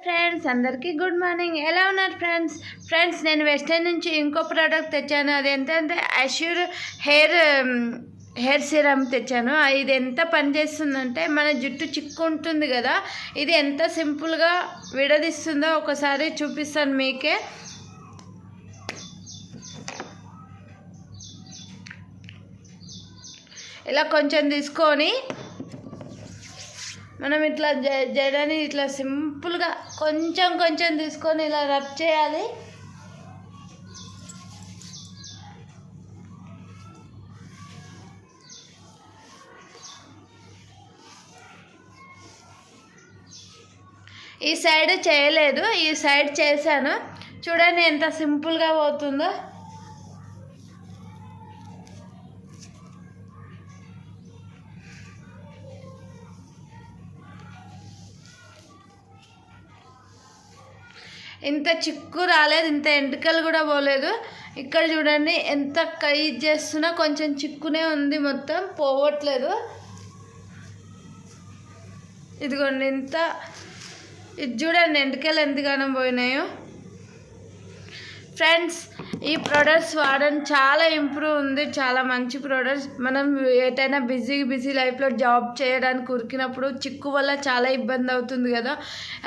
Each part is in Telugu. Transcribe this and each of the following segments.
ఫ్రెండ్స్ అందరికీ గుడ్ మార్నింగ్. ఎలా ఉన్నారు ఫ్రెండ్స్ నేను వెస్టర్న్ నుంచి ఇంకో ప్రోడక్ట్ తెచ్చాను. అది ఏంటంటే అష్యూర్ హెయిర్ సిరమ్ తెచ్చాను. ఇది ఎంత పనిచేస్తుందంటే మన జుట్టు చిక్కు ఉంటుంది కదా, ఇది ఎంత సింపుల్గా విడదీస్తుందో ఒకసారి చూపిస్తాను మీకే. ఇలా కొంచెం తీసుకొని మనం ఇట్లా జడని ఇట్లా సింపుల్గా కొంచెం తీసుకొని ఇలా రబ్ చేయాలి. ఈ సైడ్ చేయలేదు, ఈ సైడ్ చేశాను. చూడండి ఎంత సింపుల్గా పోతుందో. ఇంత చిక్కు రాలేదు, ఇంత ఎంటికలు కూడా పోలేదు. ఇక్కడ చూడండి ఎంత కై చేస్తున్నా కొంచెం చిక్కునే ఉంది, మొత్తం పోవట్లేదు. ఇదిగోండి ఇది చూడండి ఎంటికలు ఎంతగానో పోయినాయో. ఫ్రెండ్స్ ఈ ప్రోడక్ట్స్ వాడడం చాలా ఇంప్రూవ్ ఉంది, చాలా మంచి ప్రోడక్ట్స్. మనం ఏదైనా బిజీ లైఫ్లో జాబ్ చేయడానికి ఉరికినప్పుడు చిక్కు వల్ల చాలా ఇబ్బంది అవుతుంది కదా,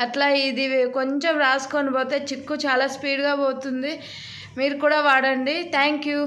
అట్లా ఇది కొంచెం రాసుకొని పోతే చిక్కు చాలా స్పీడ్గా పోతుంది. మీరు కూడా వాడండి. Thank you.